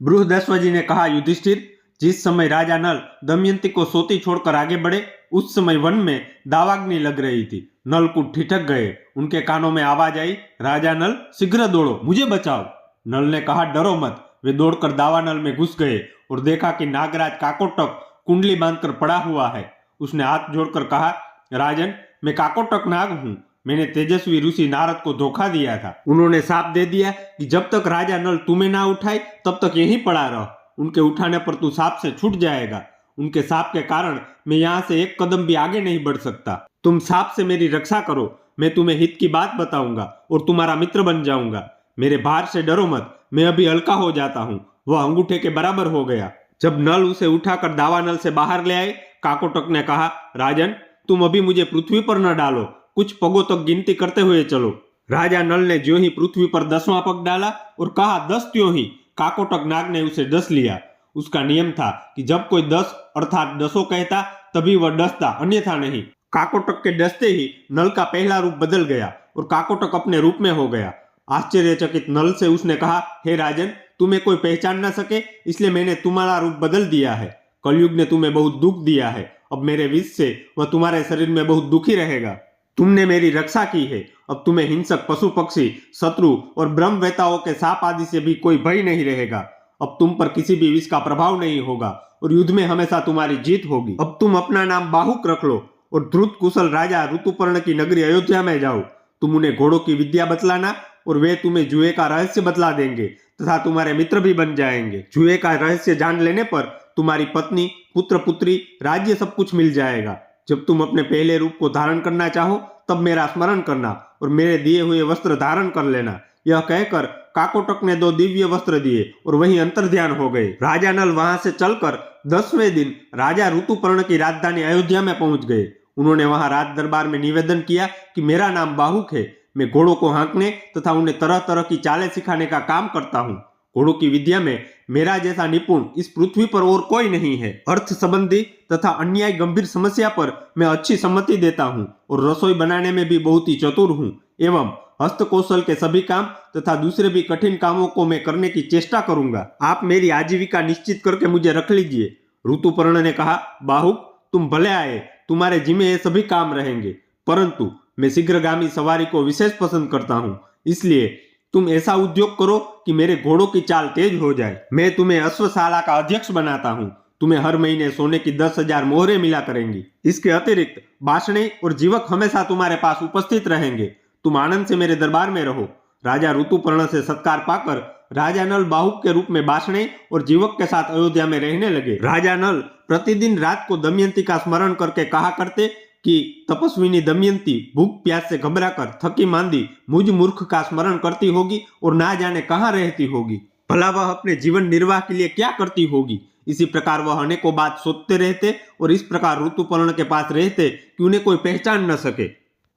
बृहदस्वजी ने कहा, युधिष्ठिर, जिस समय राजा नल दमयंती को सोती छोड़कर आगे बढ़े, उस समय वन में दावाग्नि लग रही थी। नलकूट ठिठक गए। उनके कानों में आवाज आई, राजा नल, शीघ्र दौड़ो, मुझे बचाओ। नल ने कहा, डरो मत। वे दौड़कर दावानल में घुस गए और देखा कि नागराज काकोटक कुंडली बांधकर पड़ा हुआ है। उसने हाथ जोड़कर कहा, राजन, मैं काकोटक नाग हूं। मैंने तेजस्वी ऋषि नारद को धोखा दिया था। उन्होंने साप दे दिया कि जब तक राजा नल तुम्हें ना उठाए तब तक यहीं पड़ा रहो। उनके उठाने पर तू सांप से छूट जाएगा। उनके सांप के कारण मैं यहाँ से एक कदम भी आगे नहीं बढ़ सकता। तुम सांप से मेरी रक्षा करो, मैं तुम्हें हित की बात बताऊंगा और तुम्हारा मित्र बन जाऊंगा। मेरे भार से डरो मत, मैं अभी हल्का हो जाता हूँ। वह अंगूठे के बराबर हो गया। जब नल उसे उठाकर दावानल से बाहर ले आए, काकोटक ने कहा, राजन, तुम अभी मुझे पृथ्वी पर न डालो, कुछ पगों तक गिनती करते हुए चलो। राजा नल ने ज्यों ही पृथ्वी पर 10वां पग डाला और कहा 10, त्यों ही काकोटक नाग ने उसे 10 लिया। उसका नियम था कि जब कोई 10 अर्थात 10 कहता तभी वह डसता, अन्यथा नहीं। काकोटक के डसते ही नल का पहला रूप बदल गया और काकोटक अपने रूप में हो गया। आश्चर्यचकित नल से उसने कहा, हे राजन, तुम्हें कोई पहचान न सके इसलिए मैंने तुम्हारा रूप बदल दिया है। कलयुग ने तुम्हें बहुत दुख दिया है। अब मेरे विष से वह तुम्हारे शरीर में बहुत दुखी रहेगा। तुमने मेरी रक्षा की है। अब तुम्हें हिंसक पशु पक्षी, शत्रु और ब्रह्मवेताओं के सांप आदि से भी कोई भय नहीं रहेगा। अब तुम पर किसी भी विष का प्रभाव नहीं होगा और युद्ध में हमेशा तुम्हारी जीत होगी। अब तुम अपना नाम बाहुक रख लो और ध्रुत कुशल राजा ऋतुपर्ण की नगरी अयोध्या में जाओ। तुम उन्हें घोड़ों की विद्या बतलाना और वे तुम्हें जुए का रहस्य बतला देंगे तथा तुम्हारे मित्र भी बन जाएंगे। जुए का रहस्य जान लेने पर तुम्हारी पत्नी, पुत्र, पुत्री, राज्य सब कुछ मिल जाएगा। जब तुम अपने पहले रूप को धारण करना चाहो तब मेरा स्मरण करना और मेरे दिए हुए वस्त्र धारण कर लेना। यह कहकर काकोटक ने 2 दिव्य वस्त्र दिए और वही अंतर्ध्यान हो गए। राजा नल वहां से चलकर 10वें दिन राजा ऋतुपर्ण की राजधानी अयोध्या में पहुंच गए। उन्होंने वहां राज दरबार में निवेदन किया कि मेरा नाम बाहुक है। मैं घोड़ों को हाँकने तथा उन्हें तरह तरह की चालें सिखाने का काम करता हूँ। घोड़ों की विद्या में मेरा जैसा निपुण इस पृथ्वी पर और कोई नहीं है। अर्थ संबंधी तथा अन्याय गंभीर समस्या पर मैं अच्छी सम्मति देता हूँ और रसोई बनाने में भी बहुत ही चतुर हूँ। एवं हस्तकौशल के सभी काम तथा दूसरे भी कठिन कामों को मैं करने की चेष्टा करूंगा। आप मेरी आजीविका निश्चित करके मुझे रख लीजिए। ऋतुपर्ण ने कहा, बाहुक, तुम भले आए, तुम्हारे जिम्मे ये सभी काम रहेंगे, परंतु मैं शीघ्रगामी सवारी को विशेष पसंद करता हूँ। इसलिए तुम ऐसा उद्योग करो कि मेरे घोड़ों की चाल तेज हो जाए। मैं तुम्हें अश्वशाला का अध्यक्ष बनाता हूँ। तुम्हें हर महीने सोने की 10,000 मोहरें मिला करेंगी। इसके अतिरिक्त बाषणे और जीवक हमेशा तुम्हारे पास उपस्थित रहेंगे। तुम आनंद से मेरे दरबार में रहो। राजा ऋतुपर्ण से सत्कार पाकर राजा नल बाहुक के रूप में बाषणे और जीवक के साथ अयोध्या में रहने लगे। राजा नल प्रतिदिन रात को दमयंती का स्मरण करके कहा करते कि तपस्विनी दमयंती भूख प्यास से घबराकर थकी मांदी मुझ मूर्ख का स्मरण करती होगी और ना जाने कहाँ रहती होगी। भला वह अपने जीवन निर्वाह के लिए क्या करती होगी। इसी प्रकार वह अनेकों बात सोचते रहते और इस प्रकार ऋतुपर्ण के पास रहते कि उन्हें कोई पहचान न सके।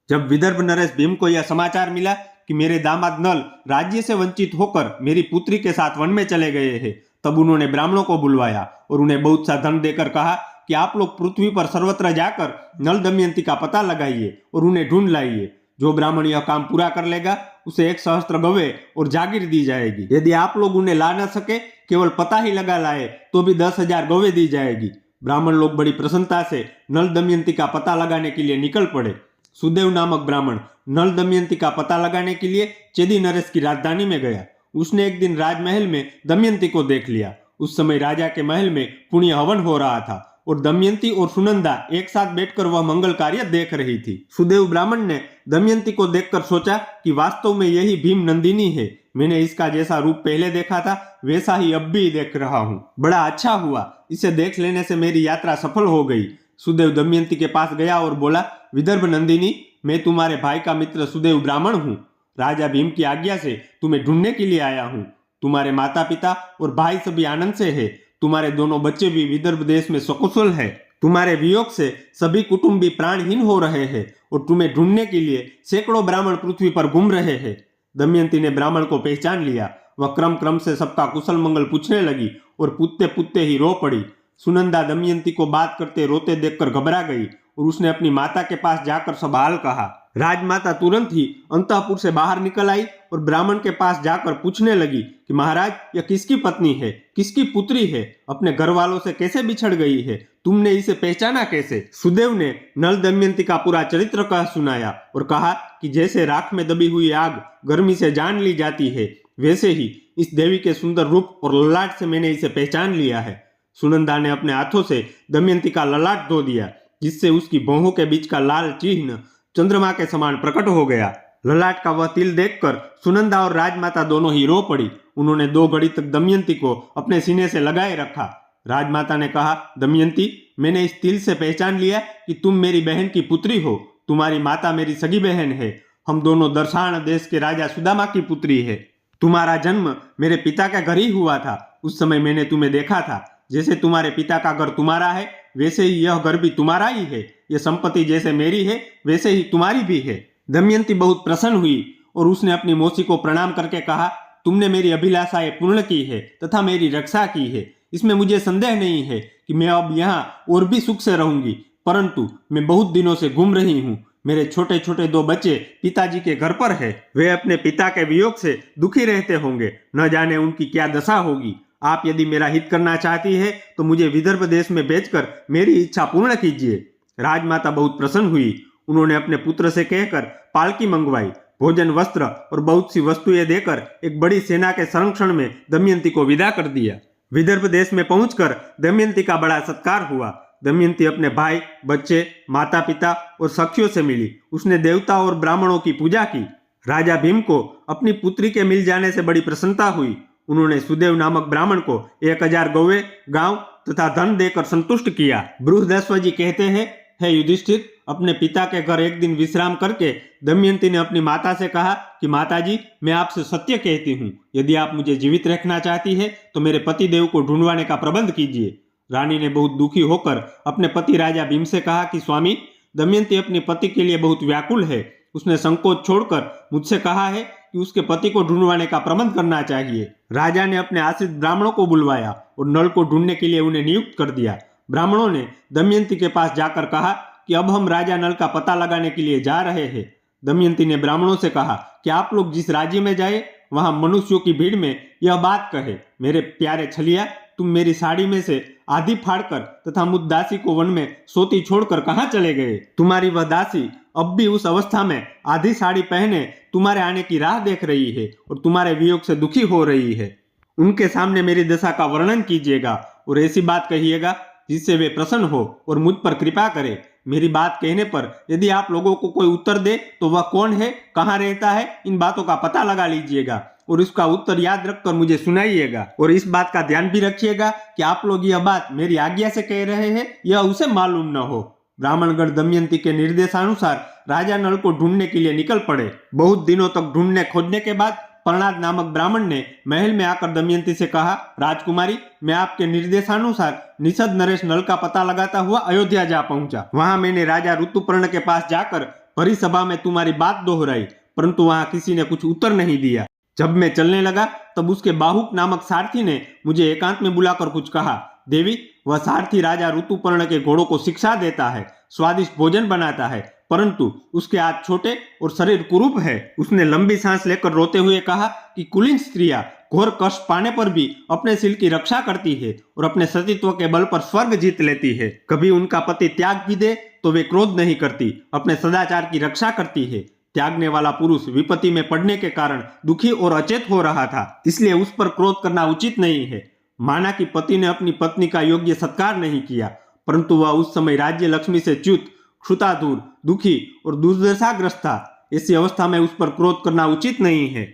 जब विदर्भ नरेश भीम को यह समाचार मिला कि मेरे दामाद नल राज्य से वंचित होकर मेरी पुत्री के साथ वन में चले गए हैं, तब उन्होंने ब्राह्मणों को बुलवाया और उन्हें बहुत सा धन देकर कहा कि आप लोग पृथ्वी पर सर्वत्र जाकर नल दमयंती का पता लगाइए और उन्हें ढूंढ लाइए। जो ब्राह्मण यह काम पूरा कर लेगा उसे 1 सहस्त्र गवे और जागीर दी जाएगी। यदि आप लोग उन्हें ला न सके, केवल पता ही लगा लाए, तो भी 10,000 गवे दी जाएगी। ब्राह्मण लोग बड़ी प्रसन्नता से नल दमयंती का पता लगाने के लिए निकल पड़े। सुदेव नामक ब्राह्मण नल दमयंती का पता लगाने के लिए चेदी नरेश की राजधानी में गया। उसने एक दिन राजमहल में दमयंती को देख लिया। उस समय राजा के महल में पुण्य हवन हो रहा था और दमयंती और सुनंदा एक साथ बैठकर वह मंगल कार्य देख रही थी। सुदेव ब्राह्मण ने दमयंती को देखकर सोचा कि वास्तव में यही भीम नंदिनी है। मैंने इसका जैसा रूप पहले देखा था वैसा ही अब भी देख रहा हूँ। बड़ा अच्छा हुआ, इसे देख लेने से मेरी यात्रा सफल हो गई। सुदेव दमयंती के पास गया और बोला, विदर्भ नंदिनी, मैं तुम्हारे भाई का मित्र सुदेव ब्राह्मण हूँ। राजा भीम की आज्ञा से तुम्हें ढूंढने के लिए आया हूँ। तुम्हारे माता पिता और भाई सभी आनंद से है। तुम्हारे दोनों बच्चे भी विदर्भ देश में सकुशल है। तुम्हारे वियोग से सभी कुटुंबी प्राणहीन हो रहे हैं और तुम्हें ढूंढने के लिए सैकड़ों ब्राह्मण पृथ्वी पर घूम रहे हैं। दमयंती ने ब्राह्मण को पहचान लिया। वह क्रम क्रम से सबका कुशल मंगल पूछने लगी और पूछते पूछते ही रो पड़ी। सुनंदा दमयंती को बात करते रोते देखकर घबरा गई और उसने अपनी माता के पास जाकर सब हाल कहा। राजमाता तुरंत ही अंतःपुर से बाहर निकल आई और ब्राह्मण के पास जाकर पूछने लगी कि महाराज, यह किसकी पत्नी है, किसकी पुत्री है, अपने घर वालों से कैसे बिछड़ गई है, तुमने इसे पहचाना कैसे? सुदेव ने नल दमयंती का पूरा चरित्र कह सुनाया और कहा कि जैसे राख में दबी हुई आग गर्मी से जान ली जाती है, वैसे ही इस देवी के सुंदर रूप और ललाट से मैंने इसे पहचान लिया है। सुनंदा ने अपने हाथों से दमयंती का ललाट धो दिया, जिससे उसकी भौहों के बीच का लाल चिन्ह चंद्रमा के समान प्रकट हो गया। ललाट का वह तिल देखकर सुनंदा और राजमाता दोनों ही रो पड़ी। उन्होंने 2 घड़ी तक दमयंती को अपने सीने से लगाए रखा। राजमाता ने कहा, दमयंती, मैंने इस तिल से पहचान लिया कि तुम मेरी बहन की पुत्री हो। तुम्हारी माता मेरी सगी बहन है। हम दोनों दर्शान देश के राजा सुदामा की पुत्री है। तुम्हारा जन्म मेरे पिता के घर ही हुआ था। उस समय मैंने तुम्हें देखा था। जैसे तुम्हारे पिता का घर तुम्हारा है, वैसे ही यह घर भी तुम्हारा ही है। यह संपत्ति जैसे मेरी है, वैसे ही तुम्हारी भी है। दमयंती बहुत प्रसन्न हुई और उसने अपनी मौसी को प्रणाम करके कहा, तुमने मेरी अभिलाषाएं पूर्ण की है तथा मेरी रक्षा की है। इसमें मुझे संदेह नहीं है कि मैं अब यहाँ और भी सुख से रहूंगी, परंतु मैं बहुत दिनों से घूम रही हूँ। मेरे छोटे छोटे 2 बच्चे पिताजी के घर पर है। वे अपने पिता के वियोग से दुखी रहते होंगे। न जाने उनकी क्या दशा होगी। आप यदि मेरा हित करना चाहती है तो मुझे विदर्भ देश में भेजकर मेरी इच्छा पूर्ण कीजिए। राजमाता बहुत प्रसन्न हुई। उन्होंने अपने पुत्र से कहकर पालकी मंगवाई। भोजन, वस्त्र और बहुत सी वस्तुएं देकर एक बड़ी सेना के संरक्षण में दमयंती को विदा कर दिया। विदर्भ देश में पहुंचकर दमयंती का बड़ा सत्कार हुआ। दमयंती अपने भाई, बच्चे, माता पिता और सखियों से मिली। उसने देवता और ब्राह्मणों की पूजा की। राजा भीम को अपनी पुत्री के मिल जाने से बड़ी प्रसन्नता हुई। उन्होंने सुदेव नामक ब्राह्मण को 1000 गौवे, गांव तथा धन देकर संतुष्ट किया। बृहदस्वजी कहते हैं, हे युधिष्ठिर, अपने पिता के घर एक दिन विश्राम करके दमयंती ने अपनी माता से कहा कि माताजी, मैं आपसे सत्य कहती हूँ, यदि आप मुझे जीवित रखना चाहती है तो मेरे पति देव को ढूंढवाने का प्रबंध कीजिए। रानी ने बहुत दुखी होकर अपने पति राजा भीम से कहा कि स्वामी, दमयंती अपने पति के लिए बहुत व्याकुल है। उसने संकोच छोड़कर मुझसे कहा है कि उसके पति को ढूंढवाने का प्रबंध करना चाहिए। राजा ने अपने आश्रित ब्राह्मणों को बुलवाया और नल को ढूंढने के लिए उन्हें नियुक्त कर दिया। ब्राह्मणों ने दमयंती के पास जाकर कहा कि अब हम राजा नल का पता लगाने के लिए जा रहे हैं। दमयंती ने ब्राह्मणों से कहा कि आप लोग जिस राज्य में जाए वहां मनुष्यों की भीड़ में यह बात कहे, मेरे प्यारे छलिया, तुम मेरी साड़ी में से आधी फाड़कर तथा मुझ दासी को वन में सोती छोड़कर कहाँ चले गए? तुम्हारी वह दासी अब भी उस अवस्था में आधी साड़ी पहने तुम्हारे आने की राह देख रही है और तुम्हारे वियोग से दुखी हो रही है। उनके सामने मेरी दशा का वर्णन कीजिएगा और ऐसी बात कहिएगा जिससे वे प्रसन्न हो और मुझ पर कृपा करे। मेरी बात कहने पर यदि आप लोगों को कोई उत्तर दे तो वह कौन है, कहाँ रहता है, इन बातों का पता लगा लीजिएगा और इसका उत्तर याद रखकर मुझे सुनाइएगा। और इस बात का ध्यान भी रखिएगा कि आप लोग यह बात मेरी आज्ञा से कह रहे हैं, यह उसे मालूम न हो। ब्राह्मणगण दमयंती के निर्देशानुसार राजा नल को ढूंढने के लिए निकल पड़े। बहुत दिनों तक ढूंढने खोजने के बाद प्रहलाद नामक ब्राह्मण ने महल में आकर दमयंती से कहा, राजकुमारी, मैं आपके निर्देशानुसार निषद नरेश नल का पता लगाता हुआ अयोध्या जा पहुंचा। वहां मैंने राजा ऋतुपर्ण के पास जाकर भरी सभा में तुम्हारी बात दोहराई, परंतु वहां किसी ने कुछ उत्तर नहीं दिया। जब मैं चलने लगा तब उसके बाहुक नामक सारथी ने मुझे एकांत में बुलाकर कुछ कहा। देवी, वह सारथी राजा ऋतुपर्ण के घोड़ों को शिक्षा देता है, स्वादिष्ट भोजन बनाता है, परंतु उसके हाथ छोटे और शरीर कुरूप है। उसने लंबी सांस लेकर रोते हुए कहा कि कुलीन स्त्रियां घोर कष्ट पाने पर भी अपने सिल की रक्षा करती है और अपने सतीत्व के बल पर स्वर्ग जीत लेती है। कभी उनका पति त्याग भी दे तो वे क्रोध नहीं करती, अपने सदाचार की रक्षा करती है। त्यागने वाला पुरुष विपत्ति में पड़ने के कारण दुखी और अचेत हो रहा था, इसलिए उस पर क्रोध करना उचित नहीं है। माना कि पति ने अपनी पत्नी का योग्य सत्कार नहीं किया, परंतु वह उस समय राज्य लक्ष्मी से च्युत, क्षुतातुर, दुखी और दुर्दशाग्रस्त था। ऐसी अवस्था में उस पर क्रोध करना उचित नहीं है।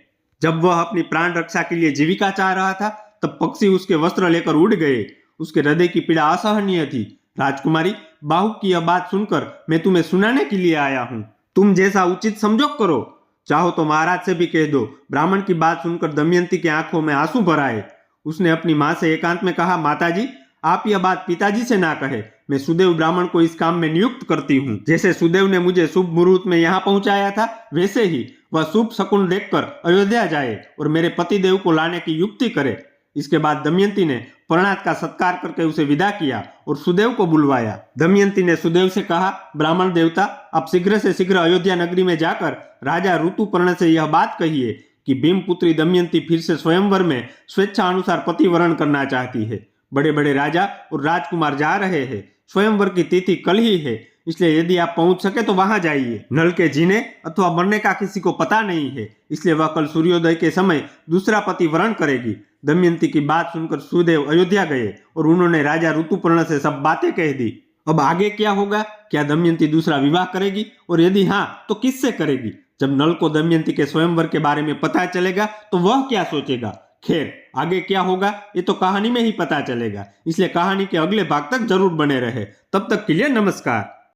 जब वह अपनी प्राण रक्षा के लिए जीविका चाह रहा था तब पक्षी उसके वस्त्र लेकर उड़ गए। उसके हृदय की पीड़ा असहनीय थी। राजकुमारी, बाहुक की यह बात सुनकर मैं तुम्हें सुनाने के लिए आया हूँ। तुम जैसा उचित समझो करो। चाहो तो महाराज से भी कह दो। ब्राह्मण की बात सुनकर दमयंती की आंखों में आंसू भर आए। उसने अपनी माँ से एकांत में कहा, माताजी, आप यह बात पिताजी से ना कहे। मैं सुदेव ब्राह्मण को इस काम में नियुक्त करती हूँ। जैसे सुदेव ने मुझे शुभ मुहूर्त में यहाँ पहुंचाया था, वैसे ही वह शुभ शकुन देखकर अयोध्या जाए और मेरे पति देव को लाने की युक्ति करे। इसके बाद दमयंती ने प्रणात का सत्कार करके उसे विदा किया और सुदेव को बुलवाया। दमयंती ने सुदेव से कहा, ब्राह्मण देवता, आप शीघ्र से शीघ्र अयोध्या नगरी में जाकर राजा ऋतुपर्ण से यह बात कहिए कि भीम पुत्री दमयंती फिर से स्वयंवर में स्वेच्छा अनुसार पति वरण करना चाहती है। बड़े बड़े राजा और राजकुमार जा रहे हैं। स्वयंवर की तिथि कल ही है, इसलिए यदि आप पहुंच सके तो वहां जाइए। नल के जीने अथवा मरने का किसी को पता नहीं है, इसलिए वह कल सूर्योदय के समय दूसरा पति वरण करेगी। दमयंती की बात सुनकर सुदेव अयोध्या गए और उन्होंने राजा ऋतुपर्ण से सब बातें कह दी। अब आगे क्या होगा? क्या दमयंती दूसरा विवाह करेगी, और यदि हाँ तो किससे करेगी? जब नल को दमयंती के स्वयंवर के बारे में पता चलेगा तो वह क्या सोचेगा? खैर, आगे क्या होगा ये तो कहानी में ही पता चलेगा, इसलिए कहानी के अगले भाग तक जरूर बने रहे। तब तक के लिए नमस्कार।